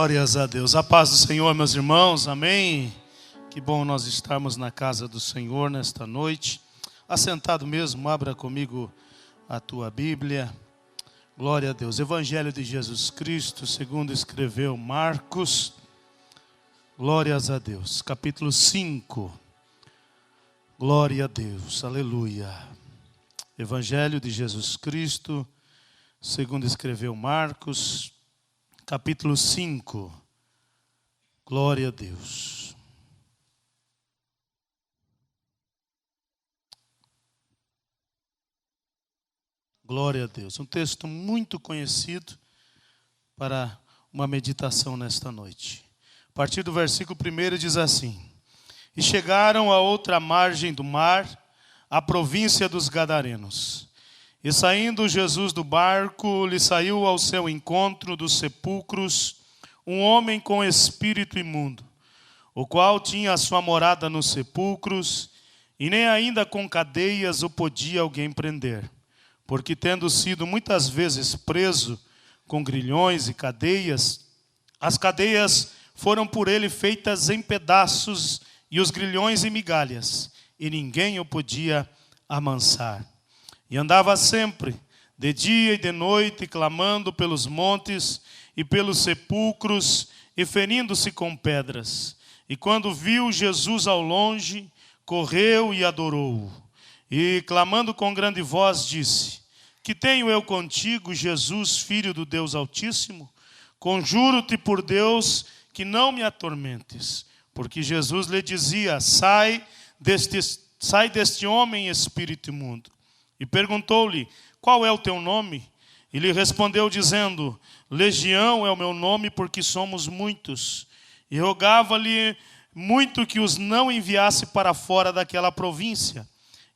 Glórias a Deus. A paz do Senhor, meus irmãos. Amém. Que bom nós estarmos na casa do Senhor nesta noite. Assentado mesmo, abra comigo a tua Bíblia. Glória a Deus. Evangelho de Jesus Cristo, segundo escreveu Marcos. Glórias a Deus. Capítulo 5. Glória a Deus. Aleluia. Evangelho de Jesus Cristo, segundo escreveu Marcos. Capítulo 5, glória a Deus. Glória a Deus. Um texto muito conhecido para uma meditação nesta noite. A partir do versículo 1 diz assim: E chegaram à outra margem do mar, à província dos Gadarenos. E saindo Jesus do barco, lhe saiu ao seu encontro dos sepulcros um homem com espírito imundo, o qual tinha a sua morada nos sepulcros, e nem ainda com cadeias o podia alguém prender, porque tendo sido muitas vezes preso com grilhões e cadeias, as cadeias foram por ele feitas em pedaços, e os grilhões em migalhas, e ninguém o podia amansar. E andava sempre, de dia e de noite, clamando pelos montes e pelos sepulcros, e ferindo-se com pedras. E quando viu Jesus ao longe, correu e adorou-o. E, clamando com grande voz, disse: Que tenho eu contigo, Jesus, Filho do Deus Altíssimo? Conjuro-te por Deus que não me atormentes. Porque Jesus lhe dizia: Sai deste homem, espírito imundo. E perguntou-lhe: Qual é o teu nome? E lhe respondeu dizendo: Legião é o meu nome, porque somos muitos. E rogava-lhe muito que os não enviasse para fora daquela província.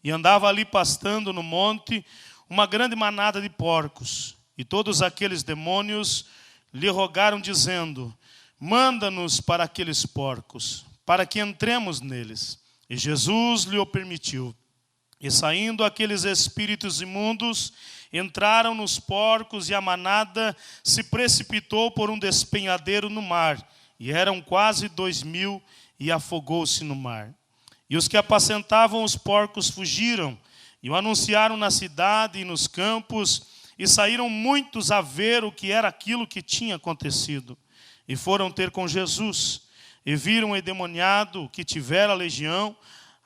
E andava ali pastando no monte uma grande manada de porcos. E todos aqueles demônios lhe rogaram dizendo: Manda-nos para aqueles porcos, para que entremos neles. E Jesus lhe o permitiu. E saindo aqueles espíritos imundos, entraram nos porcos, e a manada se precipitou por um despenhadeiro no mar. E eram quase 2.000, e afogou-se no mar. E os que apacentavam os porcos fugiram, e o anunciaram na cidade e nos campos, e saíram muitos a ver o que era aquilo que tinha acontecido. E foram ter com Jesus, e viram o endemoniado que tivera a legião,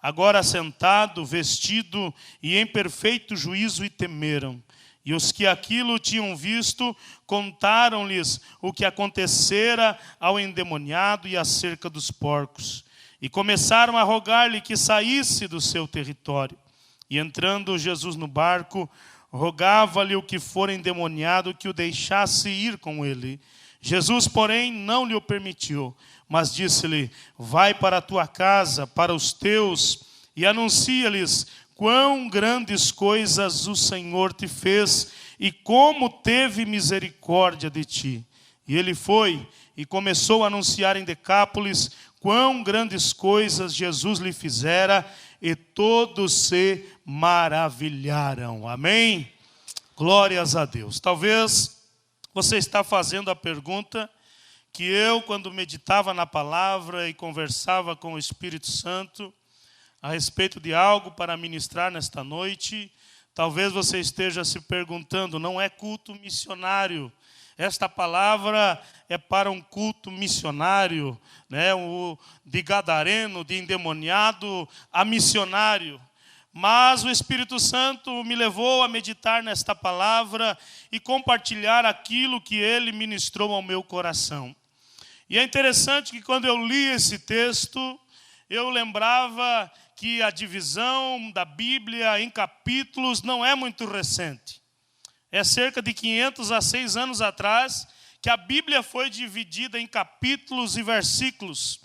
agora sentado, vestido e em perfeito juízo, e temeram. E os que aquilo tinham visto, contaram-lhes o que acontecera ao endemoniado e acerca dos porcos. E começaram a rogar-lhe que saísse do seu território. E entrando Jesus no barco, rogava-lhe o que fora endemoniado que o deixasse ir com ele. Jesus, porém, não lhe o permitiu, mas disse-lhe: Vai para a tua casa, para os teus, e anuncia-lhes quão grandes coisas o Senhor te fez, e como teve misericórdia de ti. E ele foi e começou a anunciar em Decápolis quão grandes coisas Jesus lhe fizera, e todos se maravilharam. Amém? Glórias a Deus. Talvez você está fazendo a pergunta que eu, quando meditava na palavra e conversava com o Espírito Santo a respeito de algo para ministrar nesta noite, talvez você esteja se perguntando: não é culto missionário? Esta palavra é para um culto missionário, né? O de gadareno, de endemoniado, a missionário. Mas o Espírito Santo me levou a meditar nesta palavra e compartilhar aquilo que ele ministrou ao meu coração. E é interessante que quando eu li esse texto, eu lembrava que a divisão da Bíblia em capítulos não é muito recente. É cerca de 500 a 6 anos atrás que a Bíblia foi dividida em capítulos e versículos.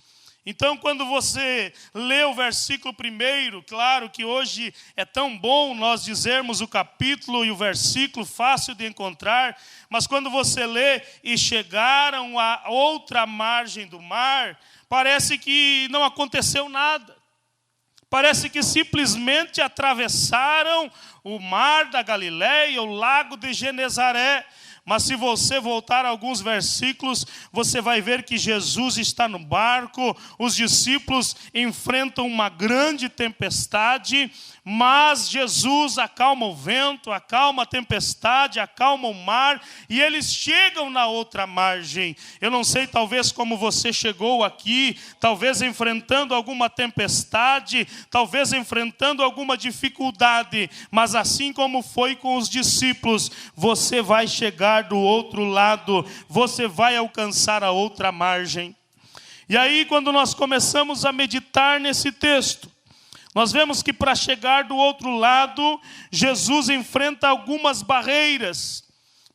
Então, quando você lê o versículo 1, claro que hoje é tão bom nós dizermos o capítulo e o versículo, fácil de encontrar, mas quando você lê e chegaram à outra margem do mar, parece que não aconteceu nada. Parece que simplesmente atravessaram o mar da Galileia, o lago de Genezaré, Mas se você voltar a alguns versículos, você vai ver que Jesus está no barco, os discípulos enfrentam uma grande tempestade, mas Jesus acalma o vento, acalma a tempestade, acalma o mar, e eles chegam na outra margem. Eu não sei, talvez como você chegou aqui, talvez enfrentando alguma tempestade, talvez enfrentando alguma dificuldade, mas assim como foi com os discípulos, você vai chegar do outro lado, você vai alcançar a outra margem. E aí, quando nós começamos a meditar nesse texto, nós vemos que para chegar do outro lado, Jesus enfrenta algumas barreiras.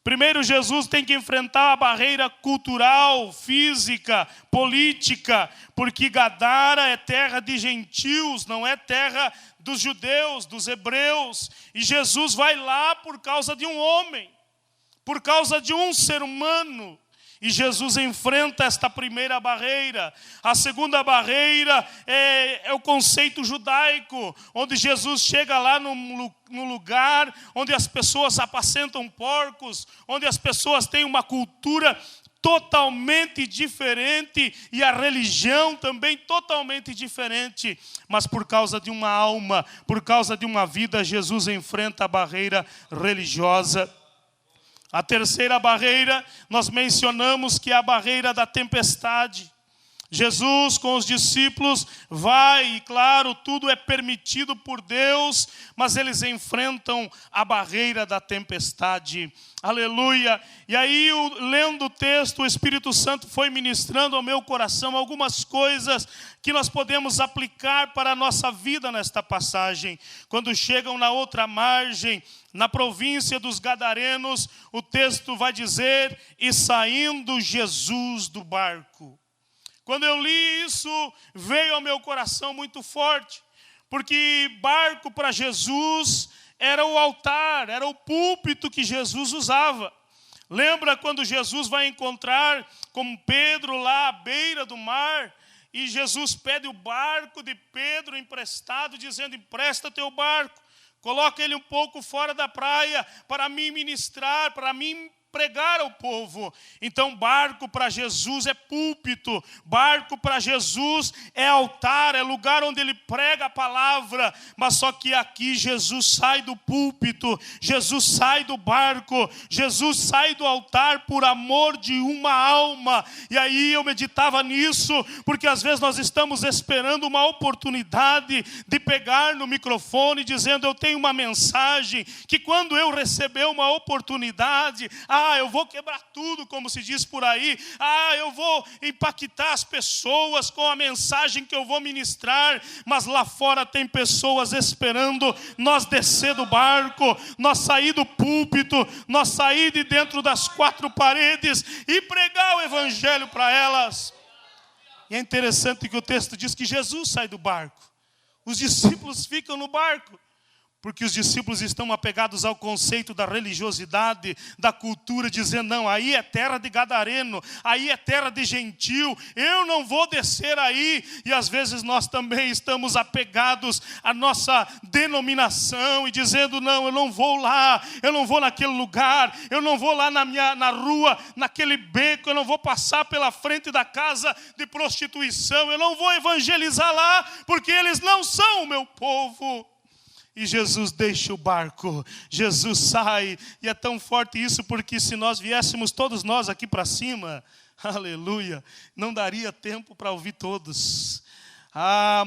Primeiro, Jesus tem que enfrentar a barreira cultural, física, política, porque Gadara é terra de gentios, não é terra dos judeus, dos hebreus. E Jesus vai lá por causa de um homem, por causa de um ser humano. E Jesus enfrenta esta primeira barreira. A segunda barreira é o conceito judaico, onde Jesus chega lá no lugar onde as pessoas apacentam porcos, onde as pessoas têm uma cultura totalmente diferente e a religião também totalmente diferente. Mas por causa de uma alma, por causa de uma vida, Jesus enfrenta a barreira religiosa. A terceira barreira, nós mencionamos que é a barreira da tempestade. Jesus com os discípulos vai, e claro, tudo é permitido por Deus, mas eles enfrentam a barreira da tempestade. Aleluia! E aí, lendo o texto, o Espírito Santo foi ministrando ao meu coração algumas coisas que nós podemos aplicar para a nossa vida nesta passagem. Quando chegam na outra margem, na província dos Gadarenos, o texto vai dizer: e saindo Jesus do barco. Quando eu li isso, veio ao meu coração muito forte, porque barco para Jesus era o altar, era o púlpito que Jesus usava. Lembra quando Jesus vai encontrar com Pedro lá à beira do mar, e Jesus pede o barco de Pedro emprestado, dizendo: empresta teu barco, coloca ele um pouco fora da praia, para mim ministrar, para mim pregar ao povo. Então barco para Jesus é púlpito, barco para Jesus é altar, é lugar onde ele prega a palavra. Mas só que aqui Jesus sai do púlpito, Jesus sai do barco, Jesus sai do altar por amor de uma alma. E aí eu meditava nisso, porque às vezes nós estamos esperando uma oportunidade de pegar no microfone dizendo: eu tenho uma mensagem que quando eu receber uma oportunidade, eu vou quebrar tudo, como se diz por aí. Eu vou impactar as pessoas com a mensagem que eu vou ministrar. Mas lá fora tem pessoas esperando nós descer do barco, nós sair do púlpito, nós sair de dentro das quatro paredes e pregar o evangelho para elas. E é interessante que o texto diz que Jesus sai do barco, os discípulos ficam no barco. Porque os discípulos estão apegados ao conceito da religiosidade, da cultura, dizendo: não, aí é terra de gadareno, aí é terra de gentil, eu não vou descer aí. E às vezes nós também estamos apegados à nossa denominação e dizendo: não, eu não vou lá, eu não vou naquele lugar, eu não vou lá na rua, naquele beco, eu não vou passar pela frente da casa de prostituição, eu não vou evangelizar lá, porque eles não são o meu povo. E Jesus deixa o barco, Jesus sai. E é tão forte isso, porque se nós viéssemos todos nós aqui para cima, aleluia, não daria tempo para ouvir todos.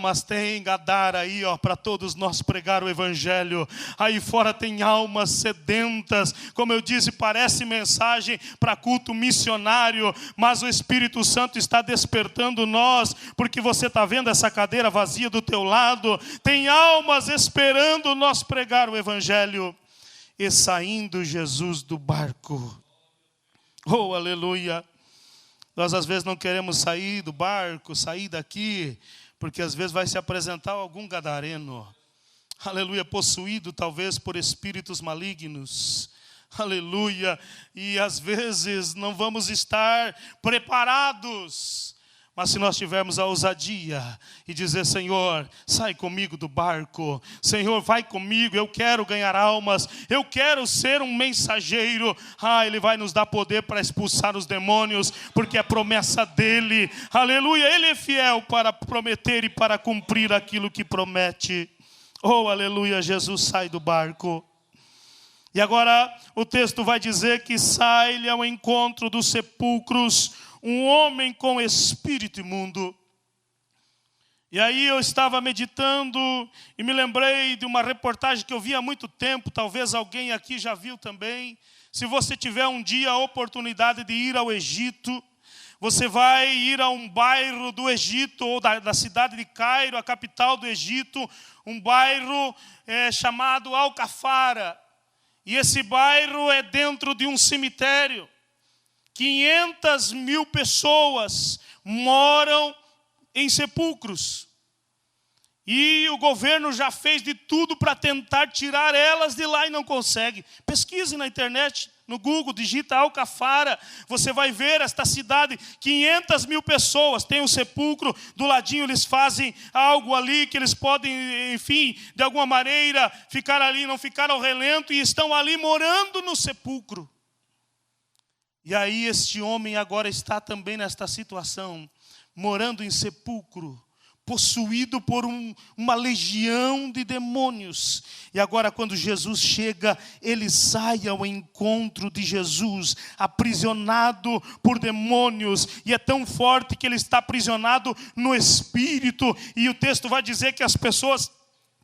Mas tem Gadara aí, para todos nós pregar o evangelho. Aí fora tem almas sedentas. Como eu disse, parece mensagem para culto missionário, mas o Espírito Santo está despertando nós, porque você está vendo essa cadeira vazia do teu lado. Tem almas esperando nós pregar o evangelho. E saindo Jesus do barco. Oh, aleluia. Nós às vezes não queremos sair do barco, sair daqui, porque às vezes vai se apresentar algum gadareno, aleluia, possuído talvez por espíritos malignos, aleluia, e às vezes não vamos estar preparados. Mas se nós tivermos a ousadia e dizer: Senhor, sai comigo do barco, Senhor, vai comigo, eu quero ganhar almas, eu quero ser um mensageiro, Ele vai nos dar poder para expulsar os demônios, porque é promessa dele, aleluia, Ele é fiel para prometer e para cumprir aquilo que promete. Oh, aleluia, Jesus sai do barco. E agora o texto vai dizer que sai-lhe ao encontro dos sepulcros um homem com espírito imundo. E aí eu estava meditando e me lembrei de uma reportagem que eu vi há muito tempo, talvez alguém aqui já viu também. Se você tiver um dia a oportunidade de ir ao Egito, você vai ir a um bairro do Egito, ou da cidade de Cairo, a capital do Egito, um bairro chamado Al-Cafara. E esse bairro é dentro de um cemitério. 500.000 pessoas moram em sepulcros. E o governo já fez de tudo para tentar tirar elas de lá e não consegue. Pesquise na internet, no Google, digita Al-Cafara. Você vai ver esta cidade, 500.000 pessoas. Tem um sepulcro, do ladinho eles fazem algo ali que eles podem, enfim, de alguma maneira, ficar ali, não ficar ao relento. E estão ali morando no sepulcro. E aí este homem agora está também nesta situação, morando em sepulcro, possuído por uma legião de demônios. E agora quando Jesus chega, ele sai ao encontro de Jesus, aprisionado por demônios. E é tão forte que ele está aprisionado no espírito. E o texto vai dizer que as pessoas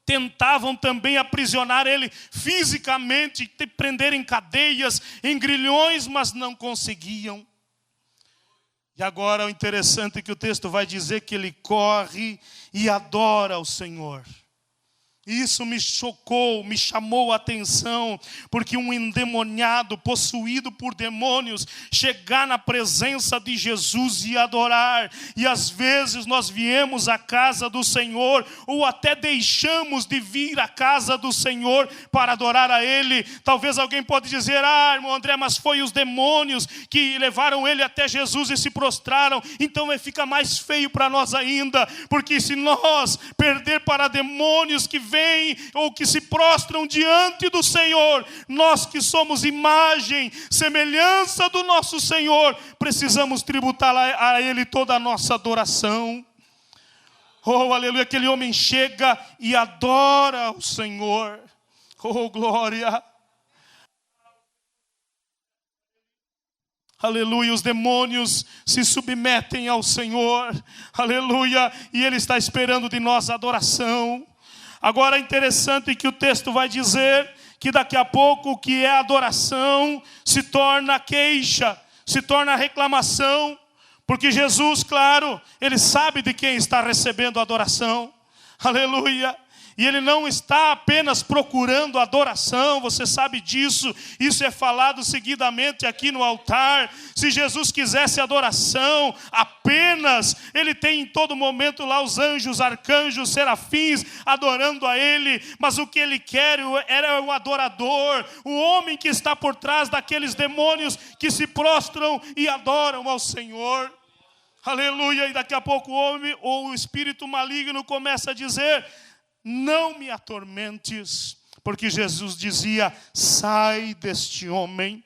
tentavam também aprisionar ele fisicamente, prender em cadeias, em grilhões, mas não conseguiam. E agora o interessante é que o texto vai dizer que ele corre e adora o Senhor. Isso me chocou, me chamou a atenção, porque um endemoniado, possuído por demônios, chegar na presença de Jesus e adorar. E às vezes nós viemos à casa do Senhor, ou até deixamos de vir à casa do Senhor para adorar a Ele. Talvez alguém pode dizer: irmão André, mas foi os demônios que levaram ele até Jesus e se prostraram. Então fica mais feio para nós ainda, porque se nós perder para demônios que vêm ou que se prostram diante do Senhor, nós que somos imagem, semelhança do nosso Senhor, precisamos tributar a Ele toda a nossa adoração. Oh, aleluia, aquele homem chega e adora o Senhor. Oh, glória. Aleluia, os demônios se submetem ao Senhor. Aleluia, e Ele está esperando de nós adoração. Agora é interessante que o texto vai dizer que daqui a pouco o que é adoração se torna queixa, se torna reclamação, porque Jesus, claro, Ele sabe de quem está recebendo a adoração. Aleluia. E Ele não está apenas procurando adoração, você sabe disso. Isso é falado seguidamente aqui no altar. Se Jesus quisesse adoração apenas, Ele tem em todo momento lá os anjos, arcanjos, serafins adorando a Ele. Mas o que Ele quer era o adorador, o homem que está por trás daqueles demônios que se prostram e adoram ao Senhor. Aleluia. E daqui a pouco o homem ou o espírito maligno começa a dizer: não me atormentes, porque Jesus dizia: sai deste homem.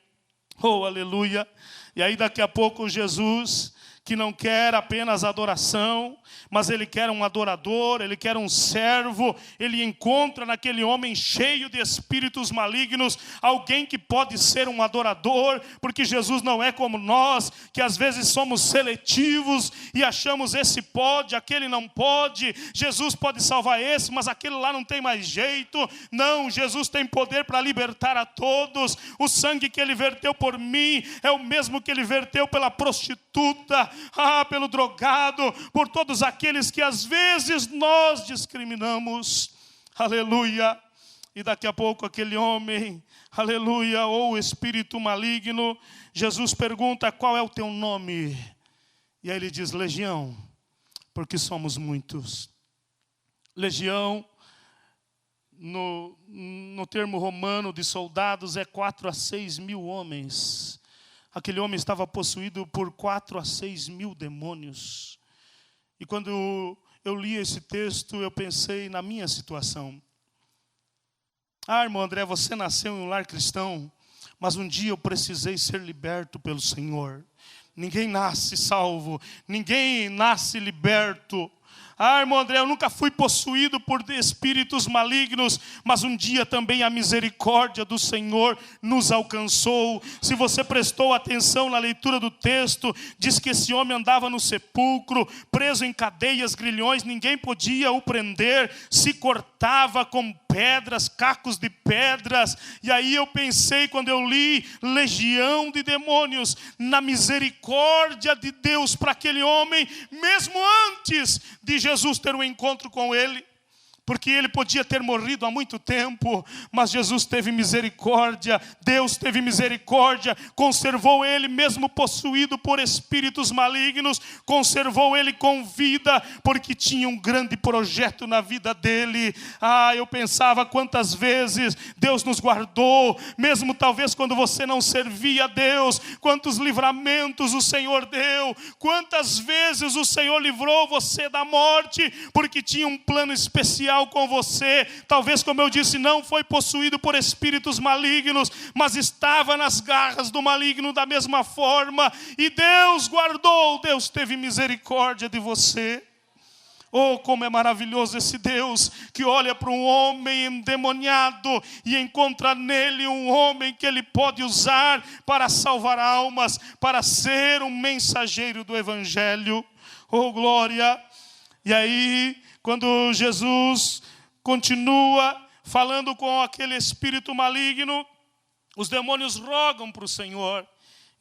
Oh, aleluia. E aí daqui a pouco Jesus, que não quer apenas adoração, mas Ele quer um adorador, Ele quer um servo. Ele encontra naquele homem cheio de espíritos malignos alguém que pode ser um adorador, porque Jesus não é como nós, que às vezes somos seletivos e achamos esse pode, aquele não pode. Jesus pode salvar esse, mas aquele lá não tem mais jeito. Não, Jesus tem poder para libertar a todos. O sangue que Ele verteu por mim é o mesmo que Ele verteu pela prostituta, pelo drogado, por todos aqueles que às vezes nós discriminamos. Aleluia. E daqui a pouco aquele homem, aleluia, ou o espírito maligno, Jesus pergunta: qual é o teu nome? E aí ele diz: legião, porque somos muitos. Legião, no termo romano de soldados, é 4 a 6 mil homens. Aquele homem estava possuído por 4 a 6 mil demônios. E quando eu li esse texto, eu pensei na minha situação. Irmão André, você nasceu em um lar cristão, mas um dia eu precisei ser liberto pelo Senhor. Ninguém nasce salvo, ninguém nasce liberto. Irmão André, eu nunca fui possuído por espíritos malignos, mas um dia também a misericórdia do Senhor nos alcançou. Se você prestou atenção na leitura do texto, diz que esse homem andava no sepulcro, preso em cadeias, grilhões, ninguém podia o prender, se cortava com pedras, cacos de pedras. E aí eu pensei, quando eu li legião de demônios, na misericórdia de Deus para aquele homem, mesmo antes de Jesus ter um encontro com ele, porque ele podia ter morrido há muito tempo, mas Jesus teve misericórdia, Deus teve misericórdia, conservou ele mesmo possuído por espíritos malignos, conservou ele com vida, porque tinha um grande projeto na vida dele. Eu pensava quantas vezes Deus nos guardou, mesmo talvez quando você não servia a Deus, quantos livramentos o Senhor deu, quantas vezes o Senhor livrou você da morte, porque tinha um plano especial com você. Talvez, como eu disse, não foi possuído por espíritos malignos, mas estava nas garras do maligno da mesma forma, e Deus guardou, Deus teve misericórdia de você. Oh, como é maravilhoso esse Deus, que olha para um homem endemoniado e encontra nele um homem que ele pode usar para salvar almas, para ser um mensageiro do Evangelho. Oh, glória! E aí, quando Jesus continua falando com aquele espírito maligno, os demônios rogam para o Senhor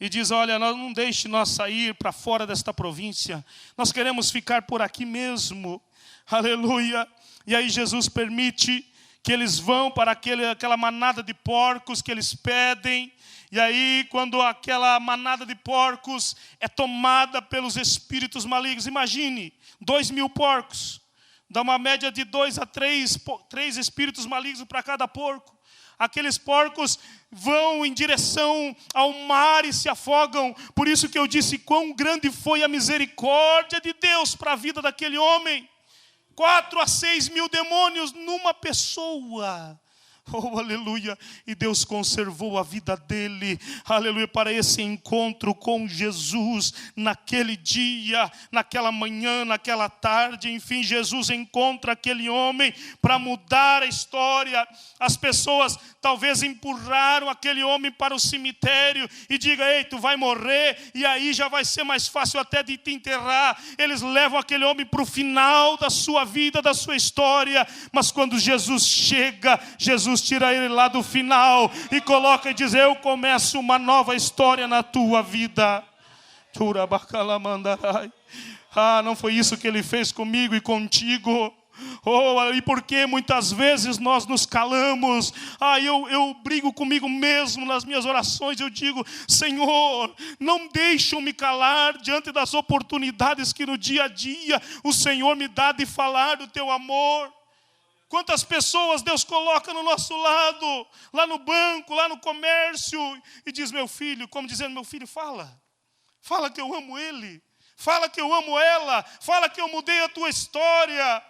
e dizem: olha, não deixe nós sair para fora desta província, nós queremos ficar por aqui mesmo. Aleluia! E aí Jesus permite que eles vão para aquela manada de porcos que eles pedem. E aí, quando aquela manada de porcos é tomada pelos espíritos malignos, imagine, 2.000 porcos, dá uma média de 2 a 3 espíritos malignos para cada porco. Aqueles porcos vão em direção ao mar e se afogam. Por isso que eu disse quão grande foi a misericórdia de Deus para a vida daquele homem. 4 a 6 mil demônios numa pessoa. Oh, aleluia, e Deus conservou a vida dele, aleluia, para esse encontro com Jesus, naquele dia, naquela manhã, naquela tarde, enfim, Jesus encontra aquele homem para mudar a história. As pessoas talvez empurraram aquele homem para o cemitério e digam: ei, tu vai morrer, e aí já vai ser mais fácil até de te enterrar. Eles levam aquele homem para o final da sua vida, da sua história, mas quando Jesus chega, Jesus tira ele lá do final e coloca e diz: eu começo uma nova história na tua vida. Não foi isso que ele fez comigo e contigo? E por que muitas vezes nós nos calamos? Eu brigo comigo mesmo nas minhas orações. Eu digo: Senhor, não deixe eu me calar diante das oportunidades que no dia a dia o Senhor me dá de falar do teu amor. Quantas pessoas Deus coloca no nosso lado, lá no banco, lá no comércio, e diz: meu filho, como dizendo, meu filho, fala que eu amo ele, fala que eu amo ela, fala que eu mudei a tua história.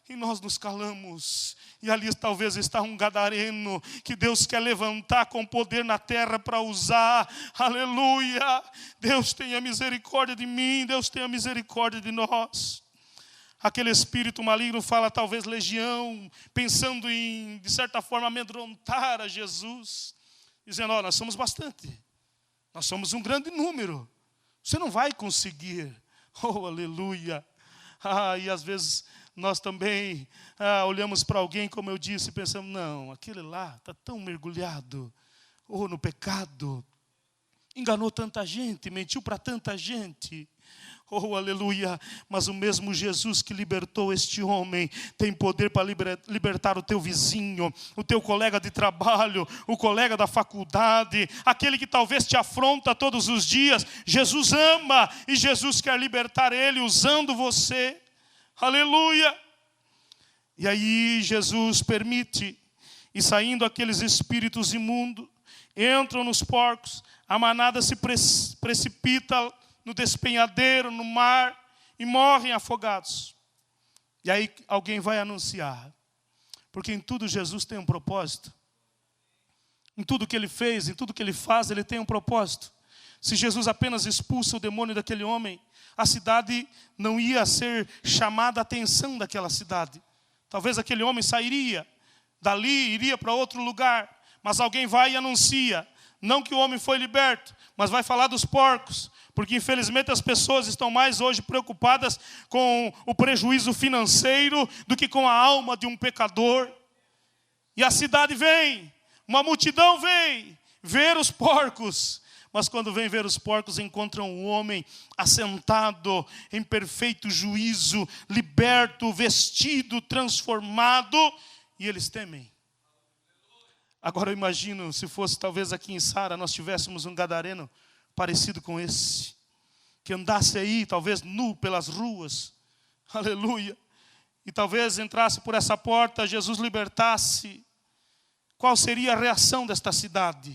E nós nos calamos. E ali talvez está um gadareno que Deus quer levantar com poder na terra para usar. Aleluia! Deus tenha misericórdia de mim, Deus tenha misericórdia de nós. Aquele espírito maligno fala talvez legião, pensando em, de certa forma, amedrontar a Jesus, dizendo: nós somos bastante, nós somos um grande número, você não vai conseguir. Oh, aleluia! E às vezes nós também olhamos para alguém, como eu disse, e pensamos: não, aquele lá está tão mergulhado no pecado, enganou tanta gente, mentiu para tanta gente. Oh, aleluia, mas o mesmo Jesus que libertou este homem tem poder para libertar o teu vizinho, o teu colega de trabalho, o colega da faculdade, aquele que talvez te afronta todos os dias. Jesus ama e Jesus quer libertar ele usando você. Aleluia. E aí Jesus permite, e saindo aqueles espíritos imundos, entram nos porcos, a manada se precipita no despenhadeiro, no mar, e morrem afogados. E aí alguém vai anunciar. Porque em tudo Jesus tem um propósito. Em tudo que ele fez, em tudo que ele faz, ele tem um propósito. Se Jesus apenas expulsa o demônio daquele homem, a cidade não ia ser chamada a atenção daquela cidade. Talvez aquele homem sairia dali, iria para outro lugar. Mas alguém vai e anuncia. Não que o homem foi liberto, mas vai falar dos porcos. Porque infelizmente as pessoas estão mais hoje preocupadas com o prejuízo financeiro do que com a alma de um pecador. E a cidade vem, uma multidão vem ver os porcos. Mas quando vem ver os porcos, encontram um homem assentado em perfeito juízo, liberto, vestido, transformado, e eles temem. Agora eu imagino, se fosse talvez aqui em Sara, nós tivéssemos um gadareno parecido com esse, que andasse aí, talvez nu pelas ruas, aleluia, e talvez entrasse por essa porta, Jesus libertasse. Qual seria a reação desta cidade?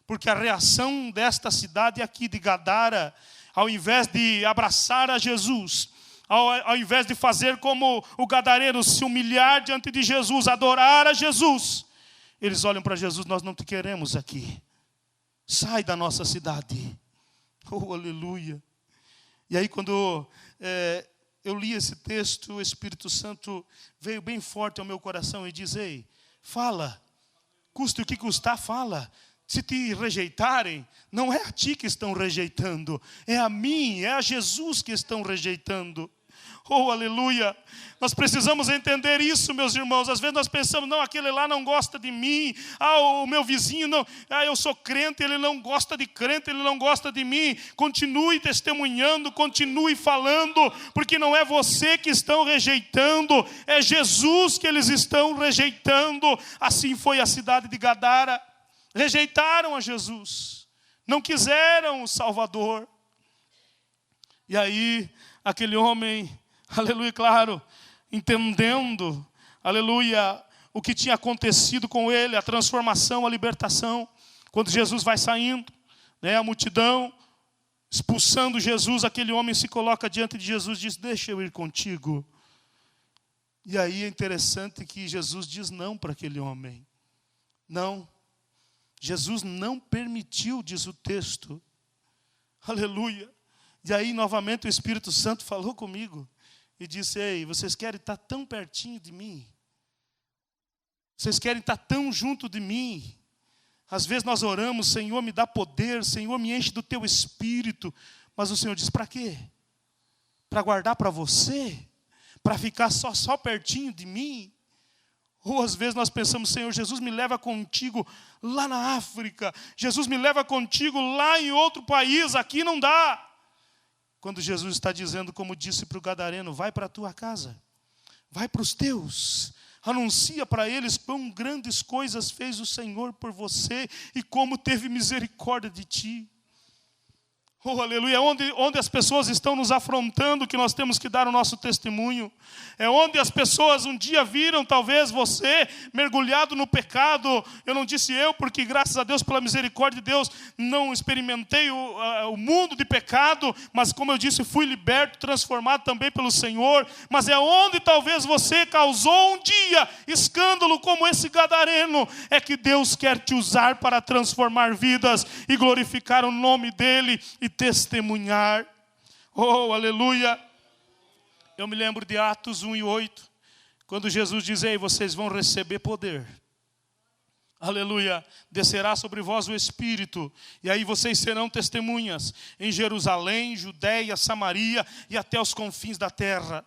Porque a reação desta cidade aqui de Gadara, ao invés de abraçar a Jesus, ao invés de fazer como o gadareno, se humilhar diante de Jesus, adorar a Jesus, eles olham para Jesus: nós não te queremos aqui, sai da nossa cidade. Oh, aleluia. E aí quando eu li esse texto, o Espírito Santo veio bem forte ao meu coração e diz: ei, fala, custe o que custar, fala. Se te rejeitarem, não é a ti que estão rejeitando, é a mim, é a Jesus que estão rejeitando. Oh, aleluia. Nós precisamos entender isso, meus irmãos. Às vezes nós pensamos: não, aquele lá não gosta de mim. O meu vizinho não. Eu sou crente, ele não gosta de crente, ele não gosta de mim. Continue testemunhando, continue falando, porque não é você que estão rejeitando, é Jesus que eles estão rejeitando. Assim foi a cidade de Gadara. Rejeitaram a Jesus, não quiseram o Salvador. E aí, aquele homem, aleluia, claro, entendendo, aleluia, o que tinha acontecido com ele, a transformação, a libertação. Quando Jesus vai saindo, a multidão, expulsando Jesus, aquele homem se coloca diante de Jesus e diz: deixa eu ir contigo. E aí é interessante que Jesus diz não para aquele homem. Não. Jesus não permitiu, diz o texto. Aleluia. E aí novamente o Espírito Santo falou comigo e disse: ei, vocês querem estar tão pertinho de mim? Vocês querem estar tão junto de mim? Às vezes nós oramos: Senhor, me dá poder, Senhor, me enche do teu Espírito. Mas o Senhor diz: para quê? Para guardar para você? Para ficar só pertinho de mim? Ou às vezes nós pensamos: Senhor, Jesus me leva contigo lá na África. Jesus me leva contigo lá em outro país. Aqui não dá. Quando Jesus está dizendo, como disse para o gadareno: vai para a tua casa. Vai para os teus. Anuncia para eles quão grandes coisas fez o Senhor por você e como teve misericórdia de ti. Oh, aleluia. Onde as pessoas estão nos afrontando, que nós temos que dar o nosso testemunho. É onde as pessoas um dia viram talvez você mergulhado no pecado. Eu não disse eu, porque graças a Deus, pela misericórdia de Deus, não experimentei o mundo de pecado. Mas como eu disse, fui liberto, transformado também pelo Senhor. Mas é onde talvez você causou um dia escândalo como esse gadareno. É que Deus quer te usar para transformar vidas e glorificar o nome dEle e testemunhar. Oh, aleluia. Eu me lembro de Atos 1:8, quando Jesus diz: ei, vocês vão receber poder. Aleluia. Descerá sobre vós o Espírito, e aí vocês serão testemunhas em Jerusalém, Judeia, Samaria e até os confins da terra.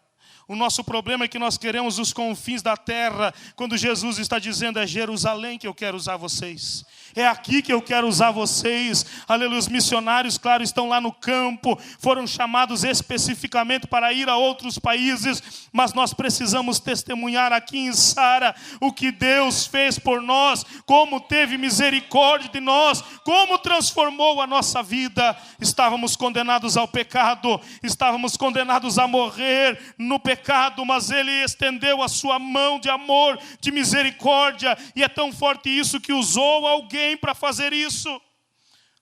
O nosso problema é que nós queremos os confins da terra, quando Jesus está dizendo: é Jerusalém que eu quero usar vocês. É aqui que eu quero usar vocês. Aleluia. Os missionários, claro, estão lá no campo, foram chamados especificamente para ir a outros países, mas nós precisamos testemunhar aqui em Sara o que Deus fez por nós, como teve misericórdia de nós, como transformou a nossa vida. Estávamos condenados ao pecado, estávamos condenados a morrer no pecado, mas Ele estendeu a sua mão de amor, de misericórdia, e é tão forte isso que usou alguém para fazer isso.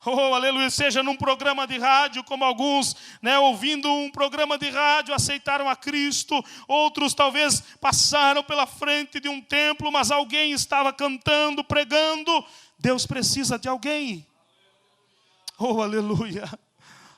Oh, aleluia, seja num programa de rádio, como alguns, ouvindo um programa de rádio, aceitaram a Cristo. Outros talvez passaram pela frente de um templo, mas alguém estava cantando, pregando. Deus precisa de alguém. Oh, aleluia.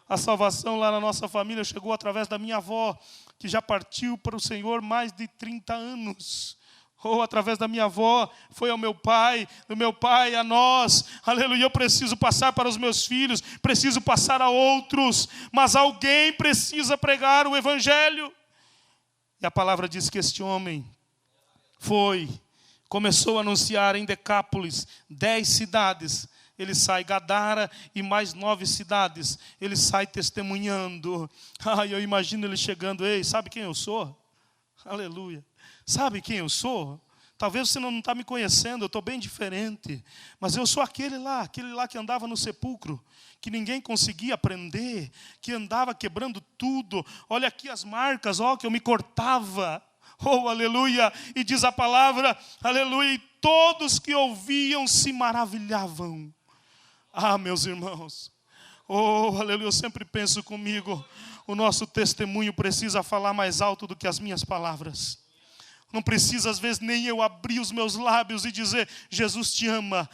A salvação lá na nossa família chegou através da minha avó, que já partiu para o Senhor mais de 30 anos. Ou através da minha avó, foi ao meu pai, do meu pai a nós. Aleluia, eu preciso passar para os meus filhos, preciso passar a outros. Mas alguém precisa pregar o Evangelho. E a palavra diz que este homem começou a anunciar em Decápolis, 10 cidades. Ele sai Gadara e mais 9 cidades. Ele sai testemunhando. Eu imagino ele chegando, ei, sabe quem eu sou? Aleluia. Sabe quem eu sou? Talvez você não está me conhecendo, eu estou bem diferente. Mas eu sou aquele lá que andava no sepulcro, que ninguém conseguia prender, que andava quebrando tudo. Olha aqui as marcas, que eu me cortava. Oh, aleluia. E diz a palavra, aleluia, e todos que ouviam se maravilhavam. Meus irmãos. Oh, aleluia, eu sempre penso comigo, o nosso testemunho precisa falar mais alto do que as minhas palavras. Não precisa, às vezes, nem eu abrir os meus lábios e dizer, Jesus te ama.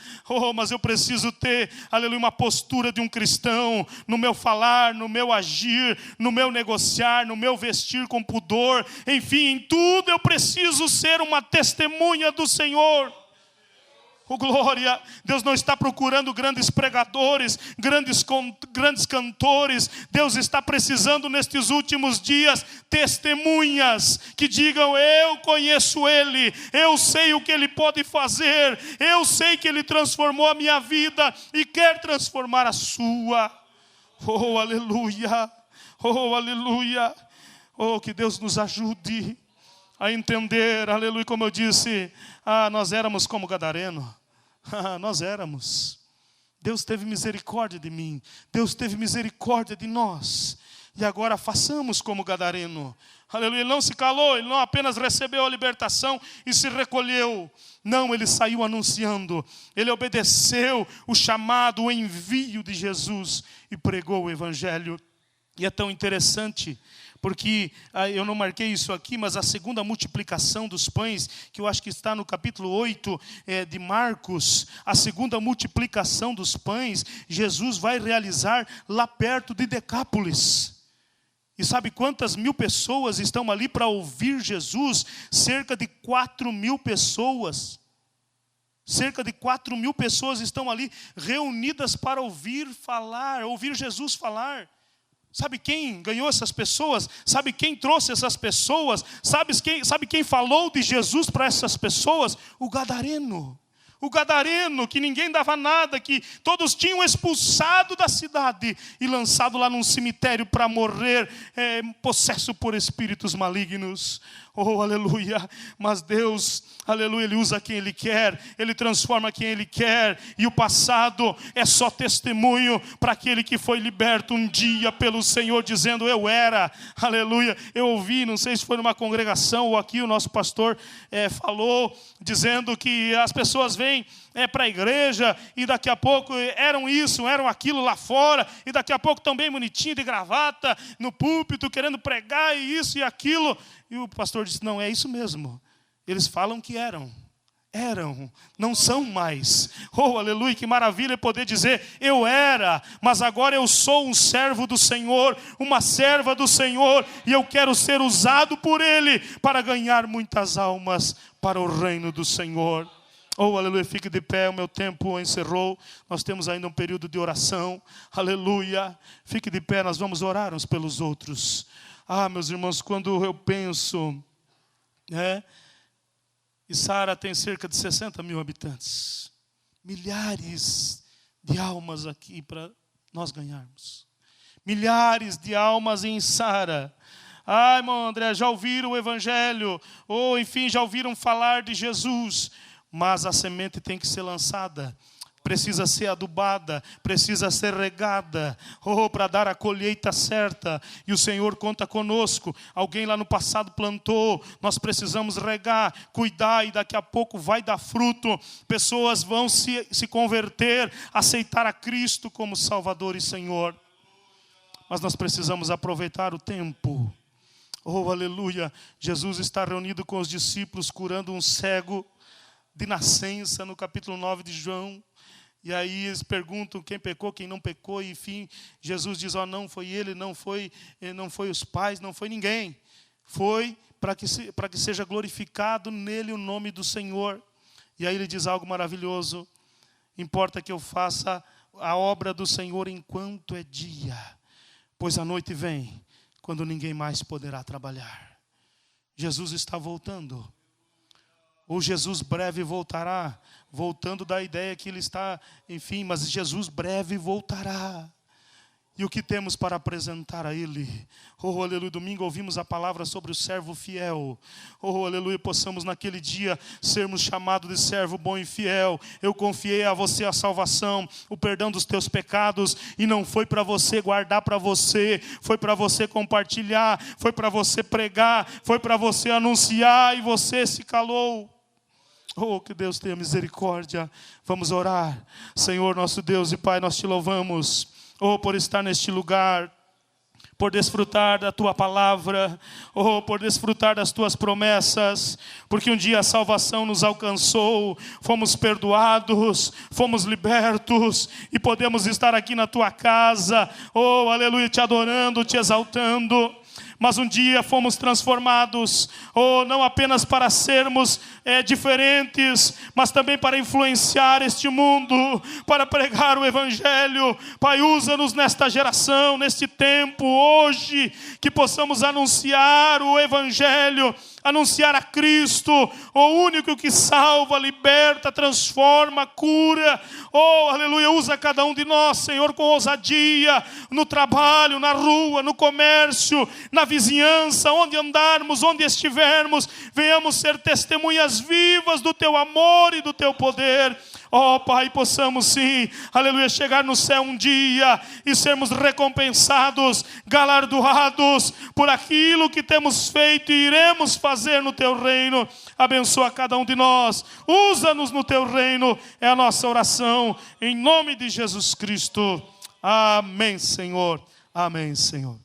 Mas eu preciso ter, aleluia, uma postura de um cristão, no meu falar, no meu agir, no meu negociar, no meu vestir com pudor. Enfim, em tudo eu preciso ser uma testemunha do Senhor. Oh, glória, Deus não está procurando grandes pregadores, grandes cantores. Deus está precisando nestes últimos dias testemunhas que digam, eu conheço Ele, eu sei o que Ele pode fazer, eu sei que Ele transformou a minha vida e quer transformar a sua. Oh, aleluia, oh, aleluia, oh, que Deus nos ajude a entender, aleluia, como eu disse, nós éramos como gadareno. Nós éramos. Deus teve misericórdia de mim. Deus teve misericórdia de nós. E agora façamos como gadareno. Aleluia, ele não se calou, ele não apenas recebeu a libertação e se recolheu. Não, ele saiu anunciando. Ele obedeceu o chamado, o envio de Jesus e pregou o Evangelho. E é tão interessante, porque eu não marquei isso aqui, mas a segunda multiplicação dos pães, que eu acho que está no capítulo 8 de Marcos, a segunda multiplicação dos pães, Jesus vai realizar lá perto de Decápolis. E sabe quantas mil pessoas estão ali para ouvir Jesus? Cerca de 4.000 pessoas. Cerca de 4.000 pessoas estão ali reunidas para ouvir Jesus falar. Sabe quem ganhou essas pessoas? Sabe quem trouxe essas pessoas? Sabe quem falou de Jesus para essas pessoas? O gadareno. O gadareno, que ninguém dava nada, que todos tinham expulsado da cidade e lançado lá num cemitério para morrer, possesso por espíritos malignos. Oh, aleluia. Mas Deus, aleluia, Ele usa quem Ele quer, Ele transforma quem Ele quer. E o passado é só testemunho para aquele que foi liberto um dia pelo Senhor, dizendo, eu era, aleluia. Eu ouvi, não sei se foi numa congregação ou aqui o nosso pastor falou, dizendo que as pessoas vêm para a igreja e daqui a pouco eram isso, eram aquilo lá fora, e daqui a pouco também bonitinho de gravata no púlpito, querendo pregar e isso e aquilo. E o pastor disse, não, é isso mesmo. Eles falam que eram, não são mais. Oh, aleluia, que maravilha poder dizer, eu era, mas agora eu sou um servo do Senhor, uma serva do Senhor, e eu quero ser usado por Ele para ganhar muitas almas para o reino do Senhor. Oh, aleluia, fique de pé, o meu tempo encerrou. Nós temos ainda um período de oração. Aleluia, fique de pé, nós vamos orar uns pelos outros. Meus irmãos, quando eu penso, e Sara tem cerca de 60.000 habitantes. Milhares de almas aqui para nós ganharmos. Milhares de almas em Sara. Irmão André, já ouviram o Evangelho? Ou, enfim, já ouviram falar de Jesus? Mas a semente tem que ser lançada. precisa ser adubada, precisa ser regada, para dar a colheita certa, e o Senhor conta conosco. Alguém lá no passado plantou, nós precisamos regar, cuidar, e daqui a pouco vai dar fruto, pessoas vão se converter, aceitar a Cristo como Salvador e Senhor, mas nós precisamos aproveitar o tempo. Aleluia, Jesus está reunido com os discípulos, curando um cego de nascença, no capítulo 9 de João. E aí eles perguntam quem pecou, quem não pecou, e enfim, Jesus diz, não foi ele, não foi os pais, não foi ninguém. Foi para que seja glorificado nele o nome do Senhor. E aí ele diz algo maravilhoso: importa que eu faça a obra do Senhor enquanto é dia, pois a noite vem, quando ninguém mais poderá trabalhar. Jesus está voltando. Ou Jesus breve voltará, voltando da ideia que ele está, enfim, mas Jesus breve voltará. E o que temos para apresentar a ele? Aleluia, domingo ouvimos a palavra sobre o servo fiel. Aleluia, possamos naquele dia sermos chamados de servo bom e fiel. Eu confiei a você a salvação, o perdão dos teus pecados, e não foi para você guardar para você, foi para você compartilhar, foi para você pregar, foi para você anunciar, e você se calou. Que Deus tenha misericórdia. Vamos orar. Senhor nosso Deus e Pai, nós te louvamos, por estar neste lugar, por desfrutar da Tua palavra, por desfrutar das Tuas promessas, porque um dia a salvação nos alcançou, fomos perdoados, fomos libertos, e podemos estar aqui na Tua casa, aleluia, te adorando, te exaltando. Mas um dia fomos transformados, não apenas para sermos diferentes, mas também para influenciar este mundo, para pregar o Evangelho. Pai, usa-nos nesta geração, neste tempo, hoje, que possamos anunciar o Evangelho, anunciar a Cristo, o único que salva, liberta, transforma, cura. Aleluia, usa cada um de nós, Senhor, com ousadia, no trabalho, na rua, no comércio, na vizinhança, onde andarmos, onde estivermos, venhamos ser testemunhas vivas do Teu amor e do Teu poder. Pai, possamos sim, aleluia, chegar no céu um dia e sermos recompensados, galardoados por aquilo que temos feito e iremos fazer no Teu reino. Abençoa cada um de nós, usa-nos no Teu reino, é a nossa oração, em nome de Jesus Cristo. Amém, Senhor. Amém, Senhor.